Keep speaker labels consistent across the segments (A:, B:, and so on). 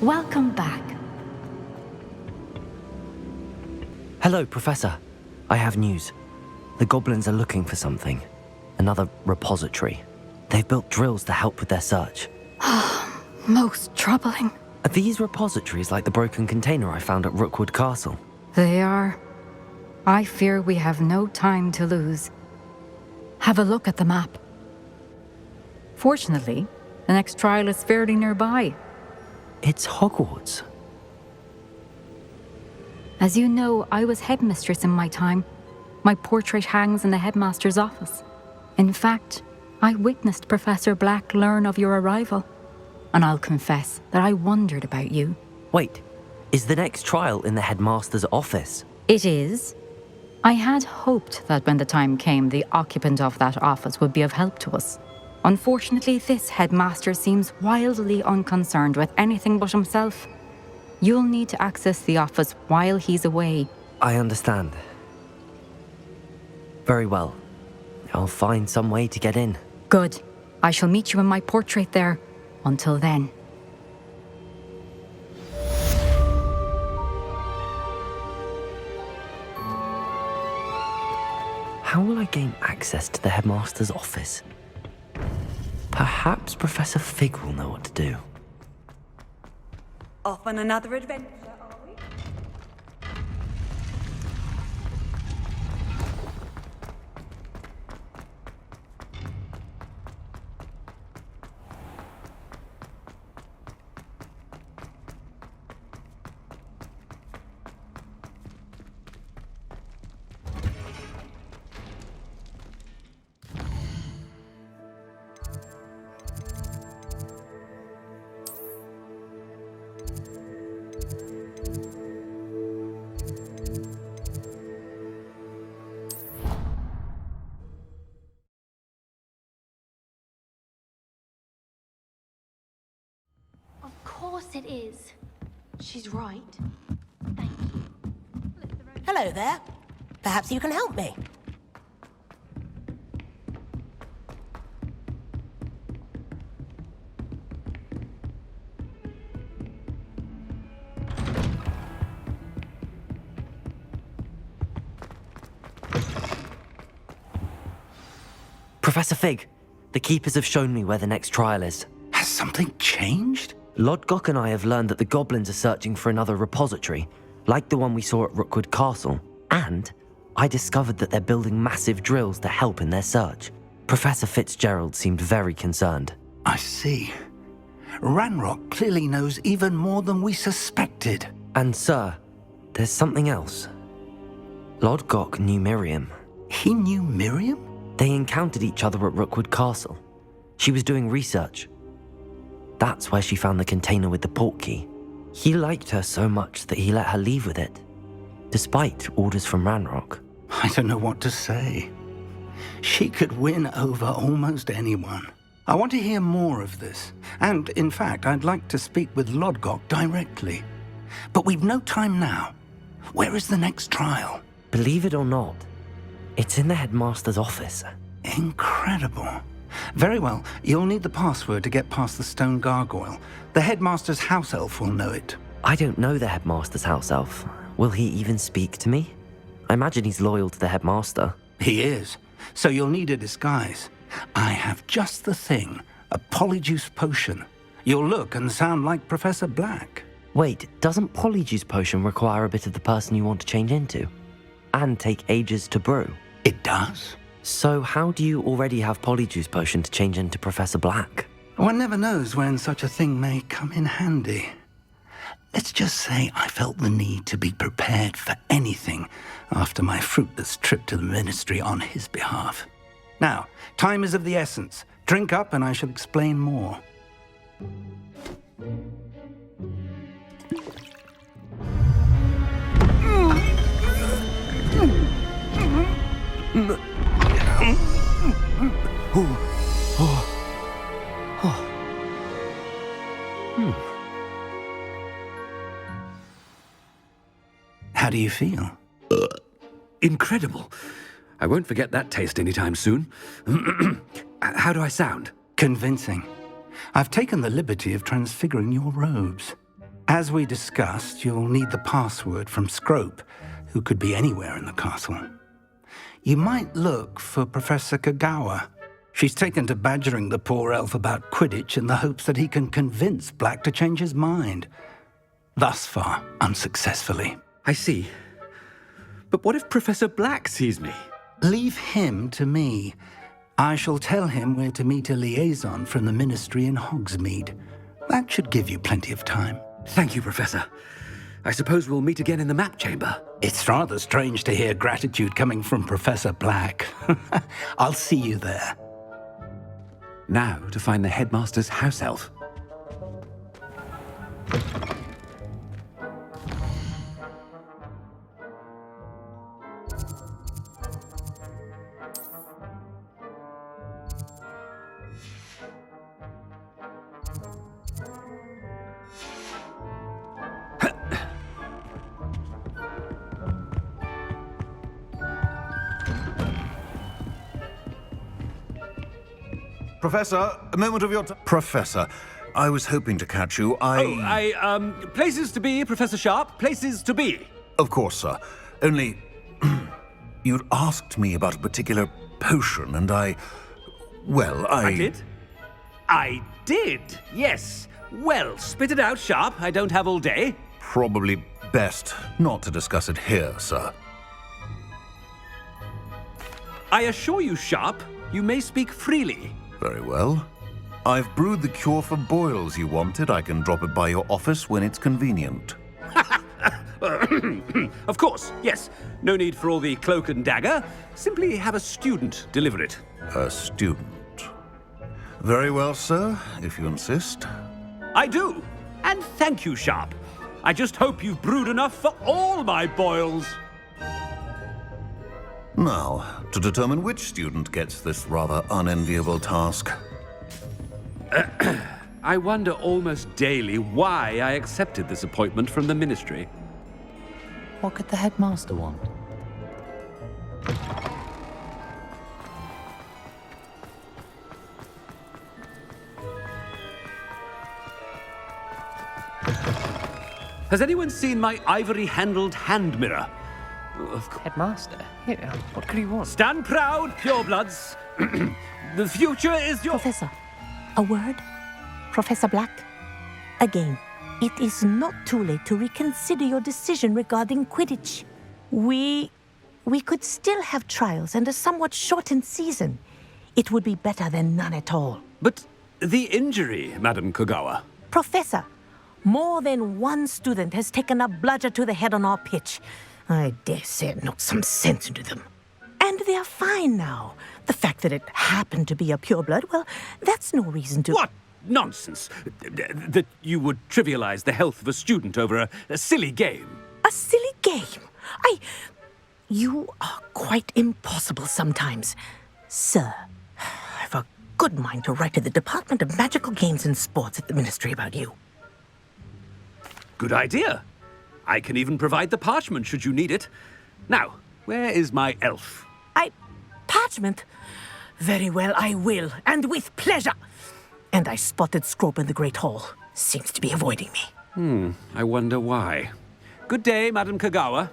A: Welcome back.
B: Hello, Professor. I have news. The goblins are looking for something. Another repository. They've built drills to help with their search.
A: Most troubling.
B: Are these repositories like the broken container I found at Rookwood Castle?
A: They are. I fear we have no time to lose. Have a look at the map. Fortunately, the next trial is fairly nearby.
B: It's Hogwarts.
A: As you know, I was headmistress in my time. My portrait hangs in the headmaster's office. In fact, I witnessed Professor Black learn of your arrival. And I'll confess that I wondered about you.
B: Wait, is the next trial in the headmaster's office?
A: It is. I had hoped that when the time came, the occupant of that office would be of help to us. Unfortunately, this headmaster seems wildly unconcerned with anything but himself. You'll need to access the office while he's away.
B: I understand. Very well. I'll find some way to get in.
A: Good. I shall meet you in my portrait there. Until then.
B: How will I gain access to the headmaster's office? Perhaps Professor Fig will know what to do.
C: Off on another adventure, are we?
D: Of course it is. She's right. Thank you.
E: Hello there. Perhaps you can help me.
B: Professor Fig, the Keepers have shown me where the next trial is.
F: Has something changed?
B: Lodgok and I have learned that the goblins are searching for another repository, like the one we saw at Rookwood Castle. And I discovered that they're building massive drills to help in their search. Professor Fitzgerald seemed very concerned.
F: I see. Ranrock clearly knows even more than we suspected.
B: And sir, there's something else. Lodgok knew Miriam.
F: He knew Miriam?
B: They encountered each other at Rookwood Castle. She was doing research. That's where she found the container with the portkey. He liked her so much that he let her leave with it, despite orders from Ranrock.
F: I don't know what to say. She could win over almost anyone. I want to hear more of this. And, in fact, I'd like to speak with Lodgok directly. But we've no time now. Where is the next trial?
B: Believe it or not, it's in the headmaster's office.
F: Incredible. Very well. You'll need the password to get past the stone gargoyle. The headmaster's house elf will know it.
B: I don't know the headmaster's house elf. Will he even speak to me? I imagine he's loyal to the headmaster.
F: He is. So you'll need a disguise. I have just the thing. A Polyjuice potion. You'll look and sound like Professor Black.
B: Wait, doesn't Polyjuice potion require a bit of the person you want to change into? And take ages to brew?
F: It does.
B: So how do you already have Polyjuice potion to change into Professor Black?
F: One never knows when such a thing may come in handy. Let's just say I felt the need to be prepared for anything after my fruitless trip to the ministry on his behalf. Now, time is of the essence. Drink up and I shall explain more. How do you feel?
G: Incredible. I won't forget that taste anytime soon. How do I sound?
F: Convincing. I've taken the liberty of transfiguring your robes. As we discussed, you'll need the password from Scrope, who could be anywhere in the castle. You might look for Professor Kagawa. She's taken to badgering the poor elf about Quidditch in the hopes that he can convince Black to change his mind. Thus far, unsuccessfully.
G: I see. But what if Professor Black sees me?
F: Leave him to me. I shall tell him where to meet a liaison from the Ministry in Hogsmeade. That should give you plenty of time.
G: Thank you, Professor. I suppose we'll meet again in the map chamber.
F: It's rather strange to hear gratitude coming from Professor Black. I'll see you there.
G: Now to find the headmaster's house elf.
H: Professor, a moment of your time. Professor, I was hoping to catch you.
G: Places to be, Professor Sharp, places to be.
H: Of course, sir. Only, you'd asked me about a particular potion, and I
G: did? I did, yes. Well, spit it out, Sharp. I don't have all day.
H: Probably best not to discuss it here, sir.
G: I assure you, Sharp, you may speak freely.
H: Very well. I've brewed the cure for boils you wanted. I can drop it by your office when it's convenient.
G: Of course, yes. No need for all the cloak and dagger. Simply have a student deliver it.
H: A student. Very well, sir, if you insist.
G: I do. And thank you, Sharp. I just hope you've brewed enough for all my boils.
H: Now, to determine which student gets this rather unenviable task.
G: I wonder almost daily why I accepted this appointment from the Ministry.
B: What could the headmaster want?
G: Has anyone seen my ivory-handled hand mirror? Of course.
B: Headmaster? Here, what could he want?
G: Stand proud, purebloods. The future is your...
E: Professor, a word? Professor Black? Again, it is not too late to reconsider your decision regarding Quidditch. We could still have trials and a somewhat shortened season. It would be better than none at all.
G: But the injury, Madam Kogawa.
E: Professor, more than one student has taken a bludger to the head on our pitch. I dare say it knocked some sense into them. And they're fine now. The fact that it happened to be a pureblood, well, that's no reason to...
G: What nonsense! That you would trivialize the health of a student over a silly game.
E: A silly game? You are quite impossible sometimes. Sir, I've a good mind to write to the Department of Magical Games and Sports at the Ministry about you.
G: Good idea. I can even provide the parchment should you need it. Now, where is my elf?
E: Parchment? Very well, I will, and with pleasure. And I spotted Scrope in the Great Hall. Seems to be avoiding me.
G: I wonder why. Good day, Madam Kogawa.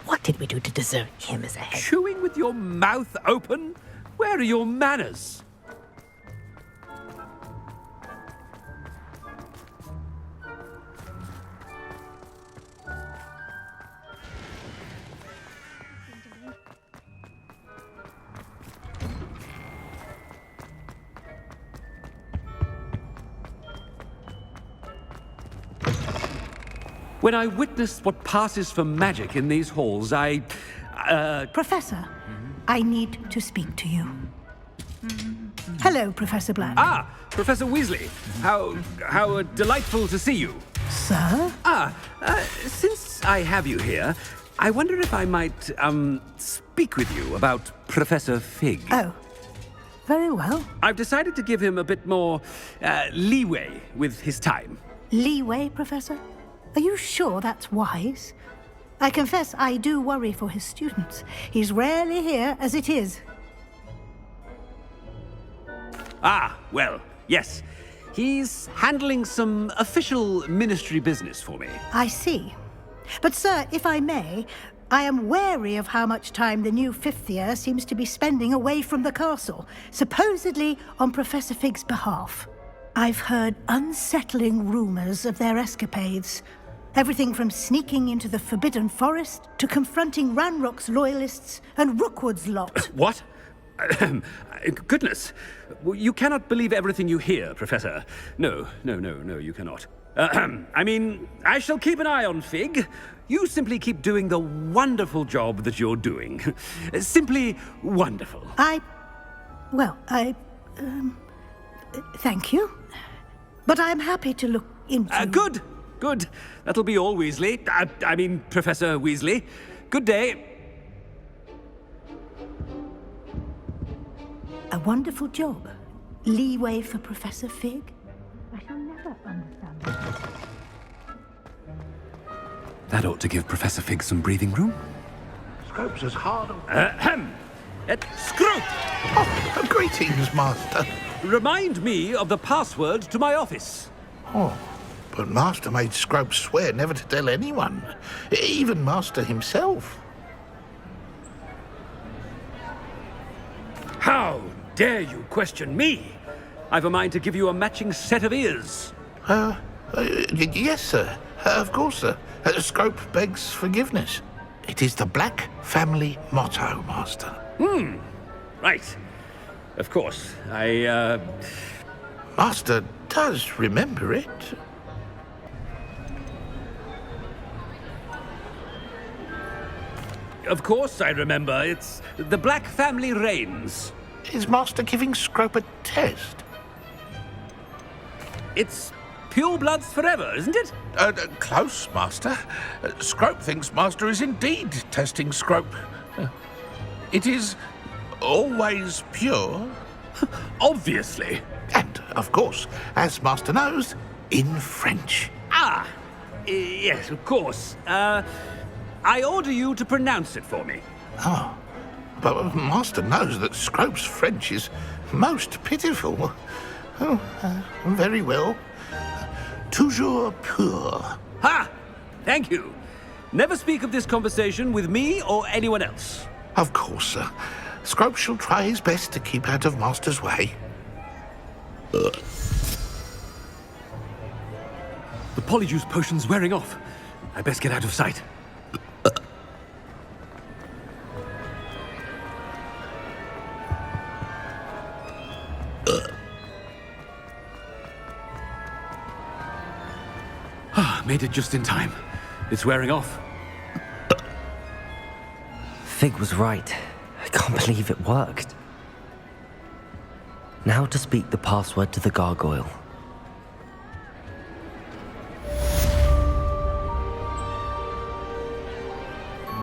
E: What did we do to deserve him as a head?
G: Chewing with your mouth open? Where are your manners? When I witness what passes for magic in these halls,
C: Professor, I need to speak to you. Hello, Professor Black.
G: Ah, Professor Weasley. How delightful to see you.
C: Sir?
G: Since I have you here, I wonder if I might, speak with you about Professor Fig.
C: Oh, very well.
G: I've decided to give him a bit more, leeway with his time.
C: Leeway, Professor? Are you sure that's wise? I confess I do worry for his students. He's rarely here as it is.
G: Ah, well, Yes. He's handling some official ministry business for me.
C: I see. But, sir, if I may, I am wary of how much time the new fifth year seems to be spending away from the castle, supposedly on Professor Fig's behalf. I've heard unsettling rumors of their escapades. Everything from sneaking into the Forbidden Forest to confronting Ranrock's loyalists and Rookwood's lot.
G: What? Goodness. You cannot believe everything you hear, Professor. No, you cannot. I mean, I shall keep an eye on Fig. You simply keep doing the wonderful job that you're doing. Simply wonderful.
C: Thank you. But I'm happy to look into...
G: Good. That'll be all, Weasley. I mean, Professor Weasley. Good day.
C: A wonderful job. Leeway for Professor Fig? I shall never understand that.
G: That ought to give Professor Fig some breathing room.
I: Scrope's as hard on...
G: Scrope!
I: Oh, greetings, Master.
G: Remind me of the password to my office.
I: Oh, but Master made Scrope swear never to tell anyone, even Master himself.
G: How dare you question me? I've a mind to give you a matching set of ears.
I: Yes, sir. Of course, sir. Scrope begs forgiveness. It is the Black family motto, Master.
G: Right. Of course.
I: Master does remember it.
G: Of course I remember. It's the Black family reigns.
I: Is Master giving Scrope a test?
G: It's purebloods forever, isn't it?
I: Close, Master. Scrope thinks Master is indeed testing Scrope. It is always pure.
G: Obviously.
I: And, of course, as Master knows, in French.
G: Yes, of course. I order you to pronounce it for me.
I: Oh, but Master knows that Scrope's French is most pitiful. Oh, very well. Toujours pur.
G: Ha! Thank you. Never speak of this conversation with me or anyone else.
I: Of course, sir. Scrope shall try his best to keep out of Master's way.
G: The Polyjuice potion's wearing off. I best get out of sight. Made it just in time. It's wearing off.
B: Fig was right. I can't believe it worked. Now to speak the password to the gargoyle.